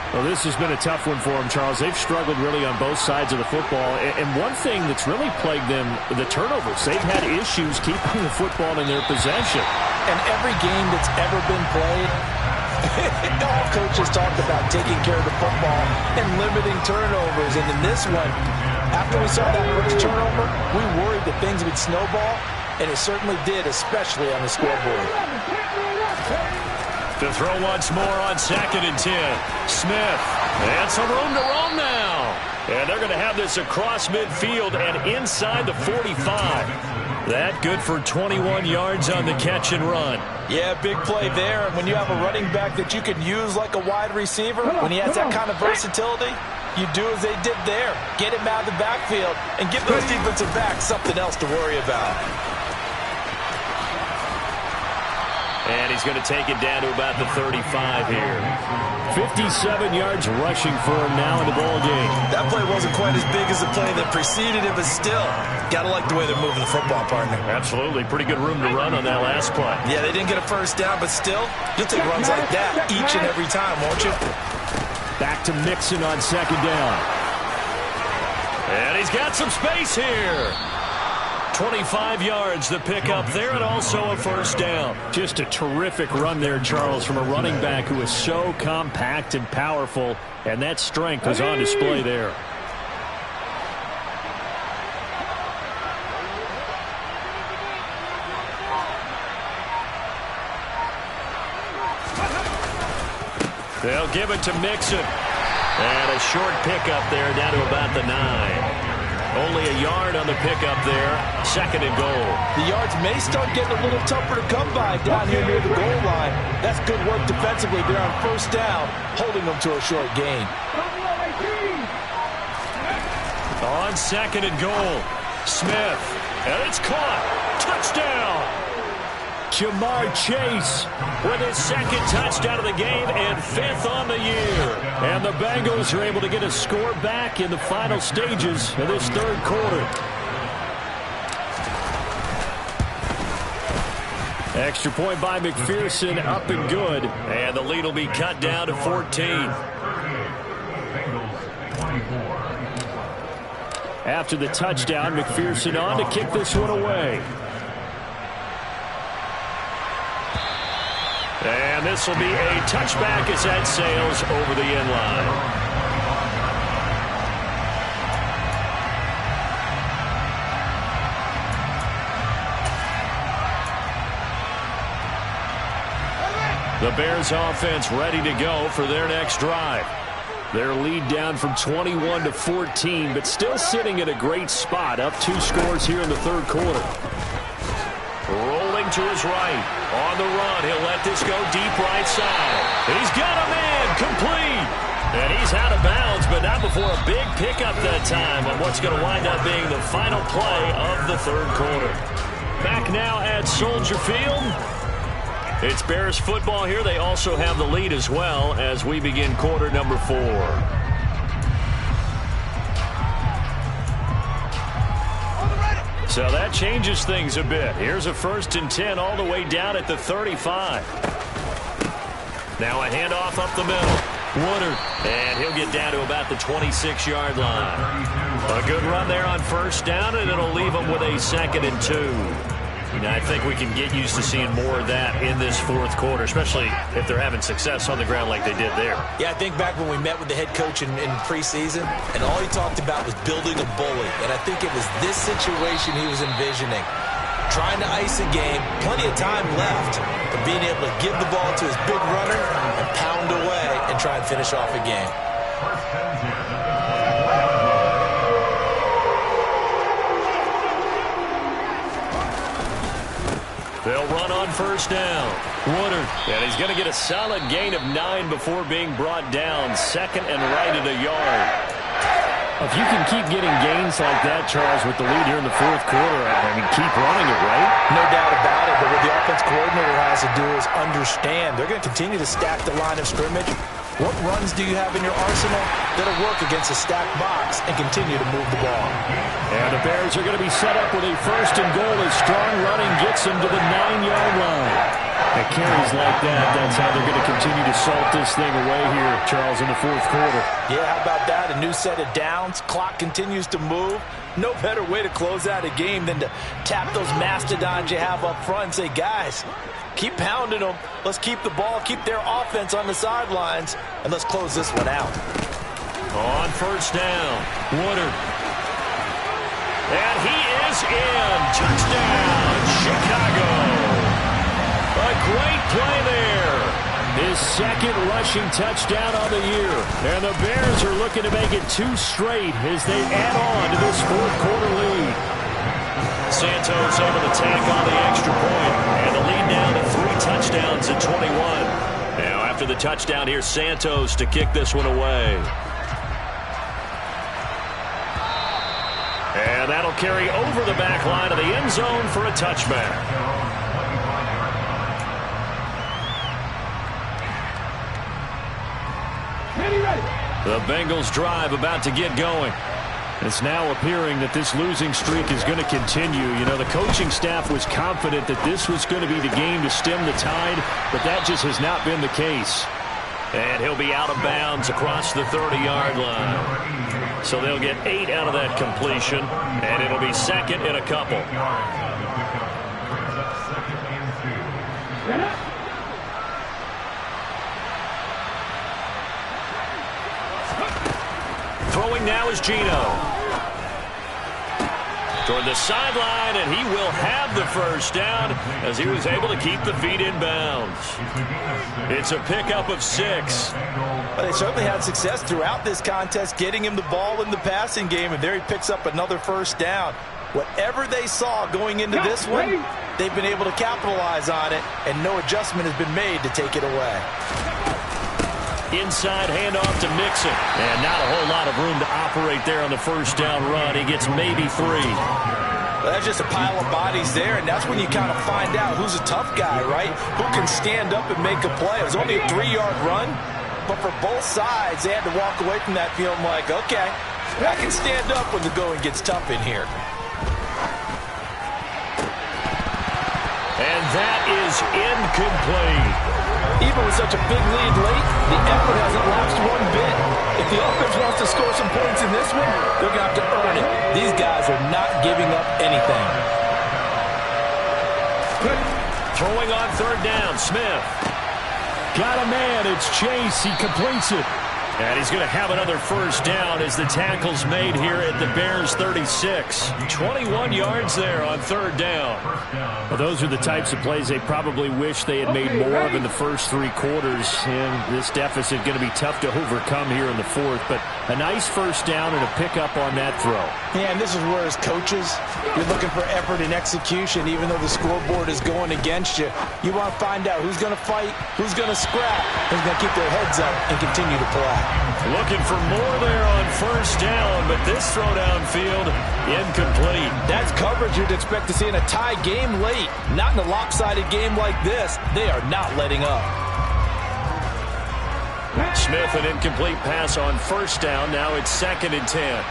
Well, this has been a tough one for them, Charles. They've struggled really on both sides of the football. And one thing that's really plagued them, the turnovers. They've had issues keeping the football in their possession. And every game that's ever been played, all coaches talked about taking care of the football and limiting turnovers. And in this one, after we saw that first turnover, we worried that things would snowball, and it certainly did, especially on the scoreboard. To throw once more on 2nd and 10. Smith. And some room to roam now. And they're going to have this across midfield and inside the 45. That good for 21 yards on the catch and run. Yeah, big play there. And when you have a running back that you can use like a wide receiver, when he has that kind of versatility, You do as they did there. Get him out of the backfield and give those defensive backs something else to worry about. And he's going to take it down to about the 35 here. 57 yards rushing for him now in the ball game. That play wasn't quite as big as the play that preceded it, but still, got to like the way they're moving the football, partner. Absolutely. Pretty good room to run on that last play. Yeah, they didn't get a first down, but still, you'll take runs like that each and every time, won't you? Back to Mixon on second down. And he's got some space here. 25 yards the pick up there, and also a first down. Just a terrific run there, Charles, from a running back who is so compact and powerful, and that strength was on display there. They'll give it to Mixon. And a short pickup there down to about the 9. Only a yard on the pickup there. Second and goal. The yards may start getting a little tougher to come by down here near the goal line. That's good work defensively there on first down, holding them to a short gain. On second and goal, Smith. And it's caught. Touchdown. Jamar Chase with his second touchdown of the game and 5th on the year. And the Bengals are able to get a score back in the final stages of this third quarter. Extra point by McPherson, up and good. And the lead will be cut down to 14. After the touchdown, McPherson on to kick this one away. And this will be a touchback as that sails over the end line. The Bears offense ready to go for their next drive. Their lead down from 21 to 14, but still sitting at a great spot, up 2 scores here in the third quarter. Rolling to his right. On the run, he'll let this go deep right side. He's got a man complete. And he's out of bounds, but not before a big pickup that time on what's going to wind up being the final play of the third quarter. Back now at Soldier Field. It's Bears football here. They also have the lead as well as we begin quarter number 4. So that changes things a bit. Here's a 1st and 10 all the way down at the 35. Now a handoff up the middle. Woodard, and he'll get down to about the 26-yard line. A good run there on first down, and it'll leave him with a 2nd and 2. Now, I think we can get used to seeing more of that in this fourth quarter, especially if they're having success on the ground like they did there. Yeah, I think back when we met with the head coach in preseason, and all he talked about was building a bully. And I think it was this situation he was envisioning. Trying to ice a game, plenty of time left, but being able to give the ball to his big runner and pound away and try and finish off a game. They'll run on first down. Woodard, and he's going to get a solid gain of 9 before being brought down. 2nd and right at a yard. If you can keep getting gains like that, Charles, with the lead here in the fourth quarter, I mean, keep running it, right? No doubt about it, but what the offense coordinator has to do is understand. They're going to continue to stack the line of scrimmage. What runs do you have in your arsenal that'll work against a stacked box and continue to move the ball? And the Bears are going to be set up with a 1st and goal as strong running gets them to the 9-yard line. At carries like that, that's how they're going to continue to salt this thing away here, Charles, in the fourth quarter. Yeah, how about that? A new set of downs. Clock continues to move. No better way to close out a game than to tap those mastodons you have up front and say, guys, keep pounding them. Let's keep the ball, keep their offense on the sidelines, and let's close this one out. On first down, Woodard. And he is in. Touchdown, Chicago. A great play there. His 2nd rushing touchdown on the year. And the Bears are looking to make it 2 straight as they add on to this fourth quarter lead. Santos able to tack on the extra point, and the lead down to 3 touchdowns at 21. Now after the touchdown, here's Santos to kick this one away. carry over the back line of the end zone for a touchback. The Bengals drive about to get going. It's now appearing that this losing streak is going to continue. You know, the coaching staff was confident that this was going to be the game to stem the tide, but that just has not been the case. And he'll be out of bounds across the 30-yard line. So they'll get 8 out of that completion, and it'll be second and a couple. Throwing now is Geno. Toward the sideline, and he will have the first down as he was able to keep the feet in bounds. It's a pickup of 6. Well, they certainly had success throughout this contest, getting him the ball in the passing game, and there he picks up another first down. Whatever they saw going into this one, they've been able to capitalize on it, and no adjustment has been made to take it away. Inside handoff to Mixon. And not a whole lot of room to operate there on the first down run. He gets maybe 3. Well, that's just a pile of bodies there, and that's when you kind of find out who's a tough guy, right? Who can stand up and make a play. It was only a 3-yard run, but for both sides, they had to walk away from that feeling like, okay, I can stand up when the going gets tough in here. And that is incomplete. Even with such a big lead late, the effort hasn't lapsed one bit. If the offense wants to score some points in this one, they're going to have to earn it. These guys are not giving up anything. Throwing on third down, Smith. Got a man, it's Chase, he completes it. And he's going to have another first down as the tackle's made here at the Bears 36. 21 yards there on third down. Well, those are the types of plays they probably wish they had made more of in the first 3 quarters. And this deficit going to be tough to overcome here in the fourth. But a nice first down and a pickup on that throw. Yeah, and this is where as coaches, you're looking for effort and execution. Even though the scoreboard is going against you, you want to find out who's going to fight, who's going to scrap, who's going to keep their heads up and continue to play. Looking for more there on first down, but this throw downfield incomplete. That's coverage you'd expect to see in a tie game late. Not in a lopsided game like this. They are not letting up. Smith, an incomplete pass on first down. Now it's 2nd and 10.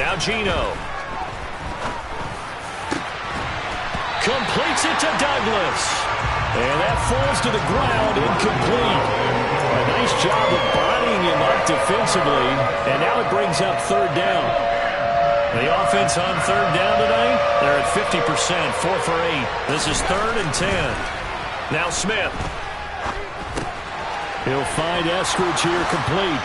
Now Geno. Completes it to Douglas. And that falls to the ground, incomplete. A nice job of bodying him up defensively. And now it brings up third down. The offense on third down today, they're at 50%, 4 for 8. This is 3rd and 10. Now Smith. He'll find Eskridge here complete.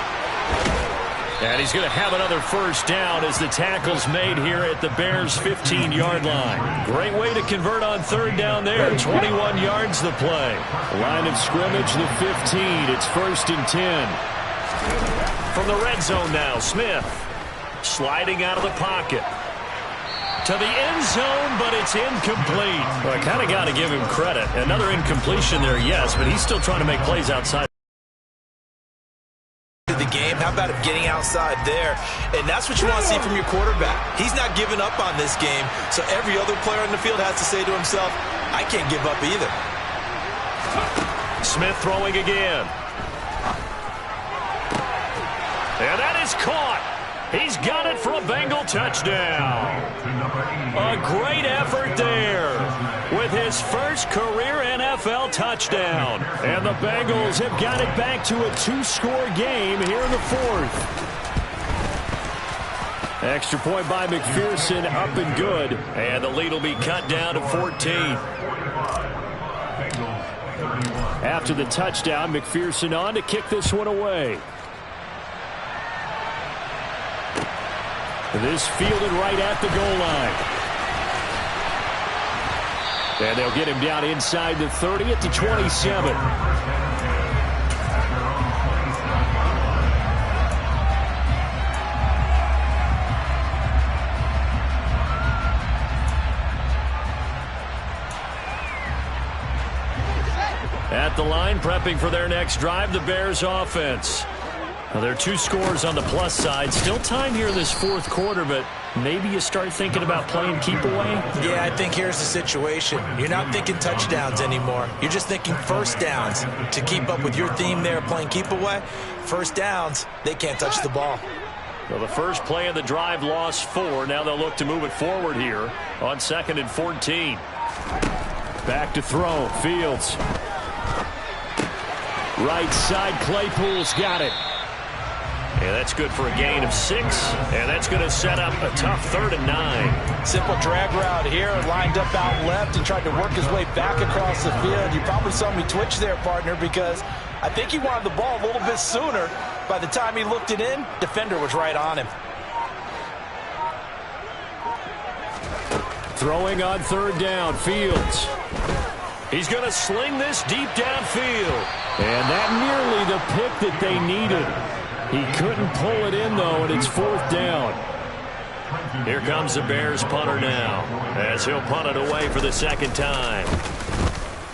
And he's going to have another first down as the tackle's made here at the Bears' 15-yard line. Great way to convert on third down there. 21 yards the play. Line of scrimmage, the 15. It's 1st and 10. From the red zone now, Smith sliding out of the pocket. To the end zone, but it's incomplete. Well, I kind of got to give him credit. Another incompletion there, yes, but he's still trying to make plays outside The game. How about him getting outside there? And that's what you want to see from your quarterback. He's not giving up on this game, so every other player on the field has to say to himself, I can't give up either. Smith throwing again. And that is caught. He's got it for a Bengal touchdown. A great effort there with his first career NFL touchdown. And the Bengals have got it back to a 2-score game here in the 4th. Extra point by McPherson, up and good. And the lead will be cut down to 14. After the touchdown, McPherson on to kick this one away. This fielded right at the goal line. And they'll get him down inside the 30 at the 27. At the line, prepping for their next drive, the Bears offense. Well, there are 2 scores on the plus side. Still time here in this fourth quarter, but maybe you start thinking about playing keep away? Yeah, I think here's the situation. You're not thinking touchdowns anymore. You're just thinking first downs. To keep up with your theme there, playing keep away, first downs, they can't touch the ball. Well, the first play of the drive lost 4. Now they'll look to move it forward here on 2nd and 14. Back to throw. Fields. Right side, Claypool's got it. And that's good for a gain of 6. And that's going to set up a tough 3rd and 9. Simple drag route here, lined up out left and tried to work his way back across the field. You probably saw me twitch there, partner, because I think he wanted the ball a little bit sooner. By the time he looked it in, defender was right on him. Throwing on 3rd down, Fields. He's going to sling this deep downfield. And that nearly the pick that they needed. He couldn't pull it in, though, and it's 4th down. Here comes the Bears punter now, as he'll punt it away for the 2nd time.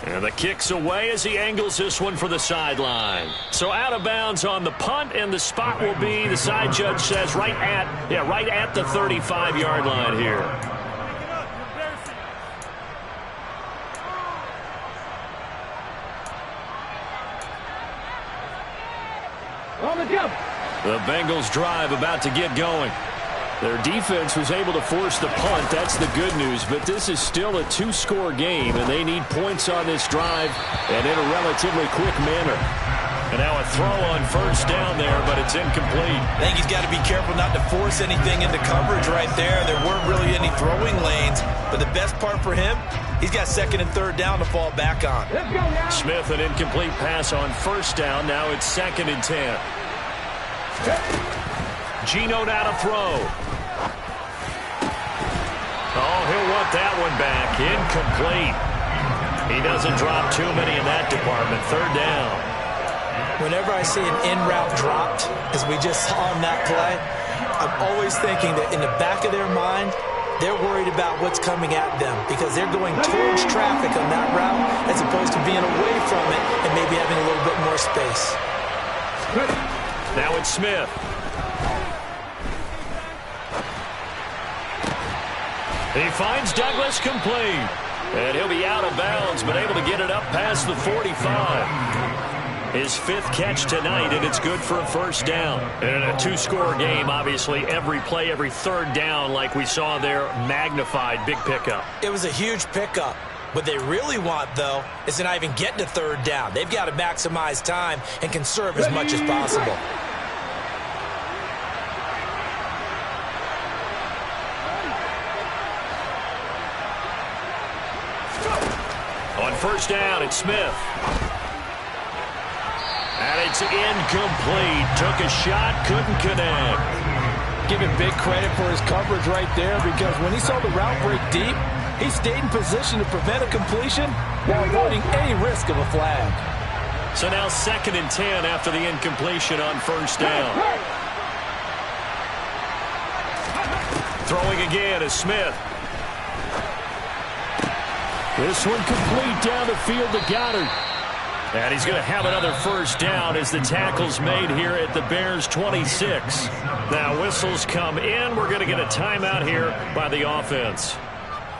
And the kick's away as he angles this one for the sideline. So out of bounds on the punt, and the spot will be, the side judge says, right at the 35-yard line here. On the jump. The Bengals drive about to get going. Their defense was able to force the punt. That's the good news. But this is still a 2-score game, and they need points on this drive and in a relatively quick manner. And now a throw on 1st down there, but it's incomplete. I think he's got to be careful not to force anything into coverage right there. There weren't really any throwing lanes. But the best part for him, he's got 2nd and 3rd down to fall back on. Let's go now. Smith, an incomplete pass on 1st down. Now it's 2nd and 10. Geno now to throw. Oh, he'll want that one back. Incomplete. He doesn't drop too many in that department. 3rd down. Whenever I see an in route dropped, as we just saw on that play, I'm always thinking that in the back of their mind, they're worried about what's coming at them because they're going towards traffic on that route as opposed to being away from it and maybe having a little bit more space. Now it's Smith. He finds Douglas complete. And he'll be out of bounds, but able to get it up past the 45. His 5th catch tonight, and it's good for a 1st down. And in a 2-score game, obviously, every play, every 3rd down, like we saw there, magnified. Big pickup. It was a huge pickup. What they really want, though, is to not even get to 3rd down. They've got to maximize time and conserve as much as possible. On 1st down, it's Smith. And it's incomplete. Took a shot, couldn't connect. Give him big credit for his coverage right there because when he saw the route break deep, he stayed in position to prevent a completion while avoiding any risk of a flag. So now 2nd and 10 after the incompletion on 1st down. Throwing again is Smith. This one complete down the field to Goddard. And he's going to have another 1st down as the tackle's made here at the Bears 26. Now whistles come in. We're going to get a timeout here by the offense.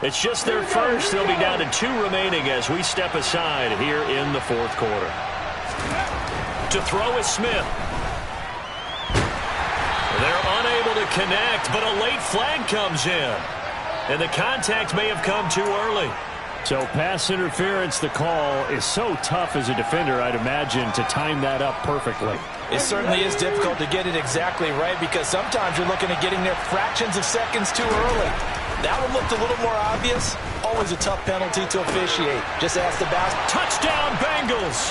It's just their first. They'll be down to 2 remaining as we step aside here in the 4th quarter. To throw is Smith. They're unable to connect, but a late flag comes in. And the contact may have come too early. So pass interference, the call is so tough as a defender, I'd imagine, to time that up perfectly. It certainly is difficult to get it exactly right because sometimes you're looking at getting there fractions of seconds too early. That one looked a little more obvious. Always a tough penalty to officiate. Just ask the basket. Touchdown, Bengals!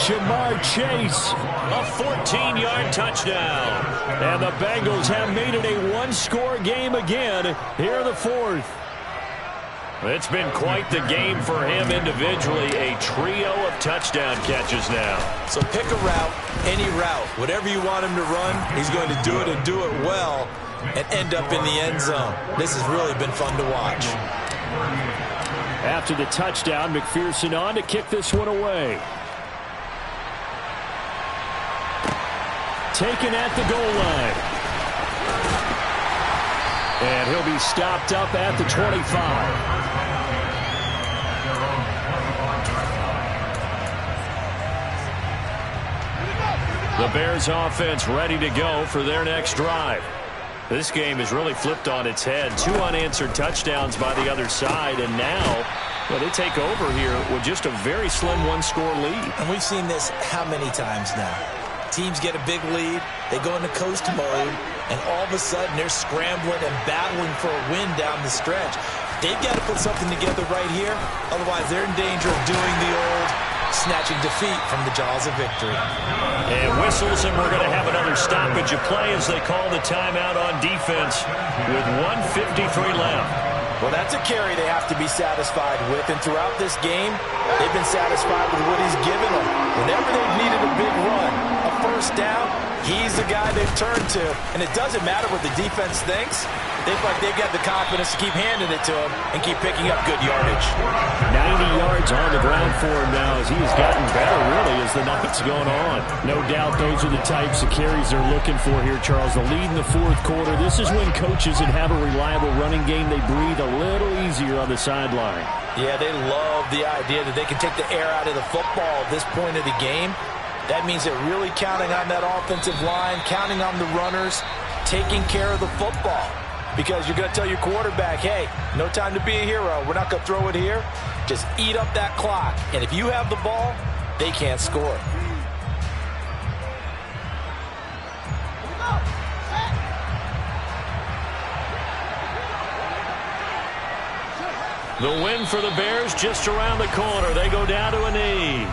Jamar Chase, a 14-yard touchdown. And the Bengals have made it a 1-score game again here in the 4th. It's been quite the game for him individually. A trio of touchdown catches now. So pick a route, any route. Whatever you want him to run, he's going to do it and do it well and end up in the end zone. This has really been fun to watch. After the touchdown, McPherson on to kick this one away. taken at the goal line. And he'll be stopped up at the 25. The Bears offense ready to go for their next drive. This game has really flipped on its head. 2 unanswered touchdowns by the other side, and now they take over here with just a very slim one-score lead. And we've seen this how many times now? Teams get a big lead, they go into coast mode, and all of a sudden they're scrambling and battling for a win down the stretch. They've got to put something together right here, otherwise they're in danger of doing the old snatching defeat from the jaws of victory. And whistles, and we're going to have another stoppage of play as they call the timeout on defense with 1:53 left. Well, that's a carry they have to be satisfied with, and throughout this game, they've been satisfied with what he's given them. Whenever they've needed a big run, a first down, he's the guy they've turned to, and it doesn't matter what the defense thinks. They feel like they've got the confidence to keep handing it to him and keep picking up good yardage. 90 yards on the ground for him now as he has gotten better, really, as the night's going on. No doubt those are the types of carries they're looking for here, Charles. The lead in the fourth quarter. This is when coaches that have a reliable running game, they breathe a little easier on the sideline. Yeah, they love the idea that they can take the air out of the football at this point of the game. That means they're really counting on that offensive line, counting on the runners, taking care of the football. Because you're going to tell your quarterback, hey, no time to be a hero. We're not going to throw it here. Just eat up that clock. And if you have the ball, they can't score. The win for the Bears just around the corner. They go down to a knee.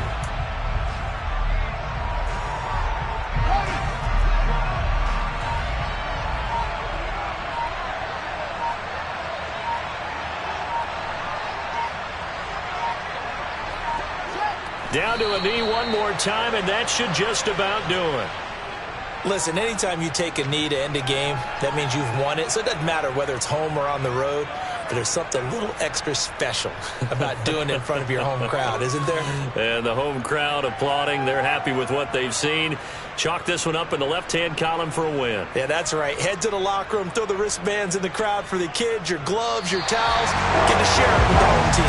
Down to a knee one more time, and that should just about do it. Listen, anytime you take a knee to end a game, that means you've won it. So it doesn't matter whether it's home or on the road. But there's something a little extra special about doing it in front of your home crowd, isn't there? And the home crowd applauding. They're happy with what they've seen. Chalk this one up in the left-hand column for a win. Yeah, that's right. Head to the locker room, throw the wristbands in the crowd for the kids, your gloves, your towels. Get to share it with the home team.